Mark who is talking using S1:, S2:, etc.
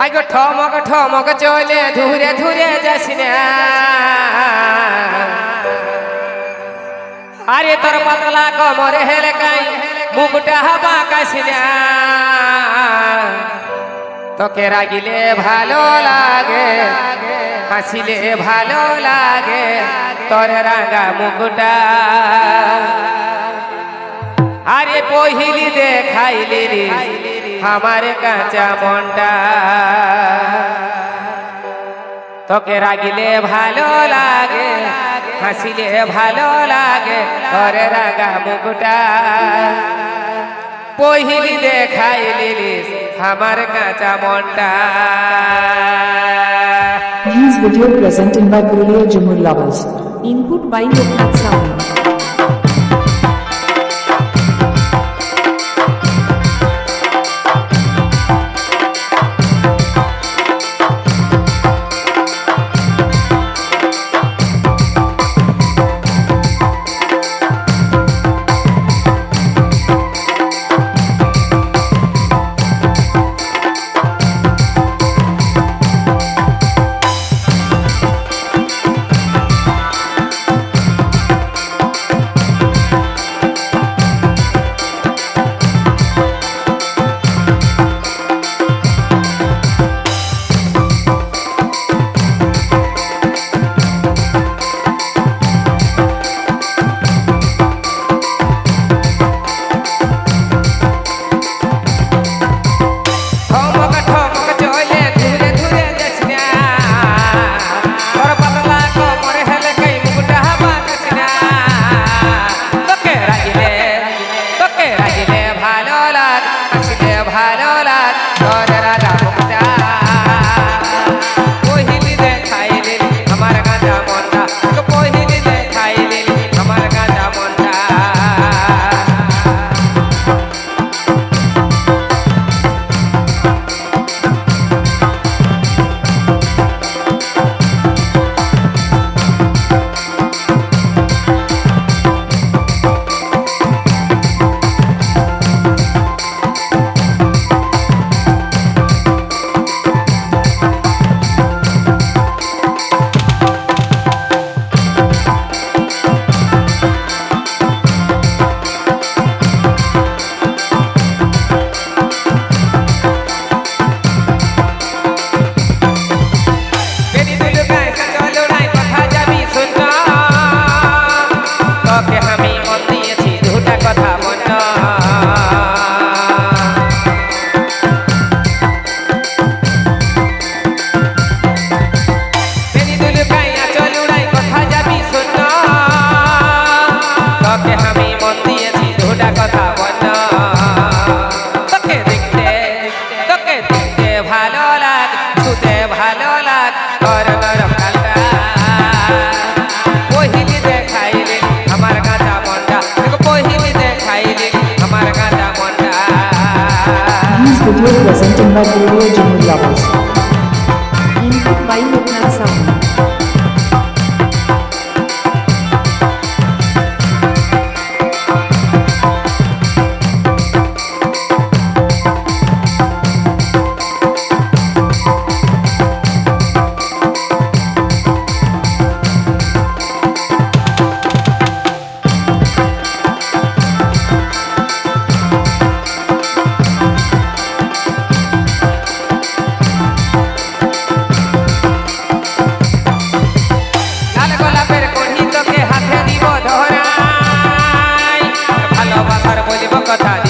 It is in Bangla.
S1: আইগো ঠমক ঠমক চলে ধুরে ধুরে যাস না আরে তোর পাতলা কোমরে হেলকাই মুখটা বাঁকাস না তোকে রাগিলে ভালো লাগে হাসিলে ভালো লাগে তোর রাঙা মুখটা আরে পহিলি দেখাইলি রে আমার কাঁচা মনটা তোকে রাগিলে ভালো লাগে হাসিলে ভালো লাগে তোর রাঙা মুখটা পহিলি দেখাইলি রে আমার কাঁচা মনটা।
S2: This video presented by Purulia Jumur Lovers. Input by Loknath Sound. Video presented by Purulia Jumur Lovers. Input by Loknath Sound.
S1: কথা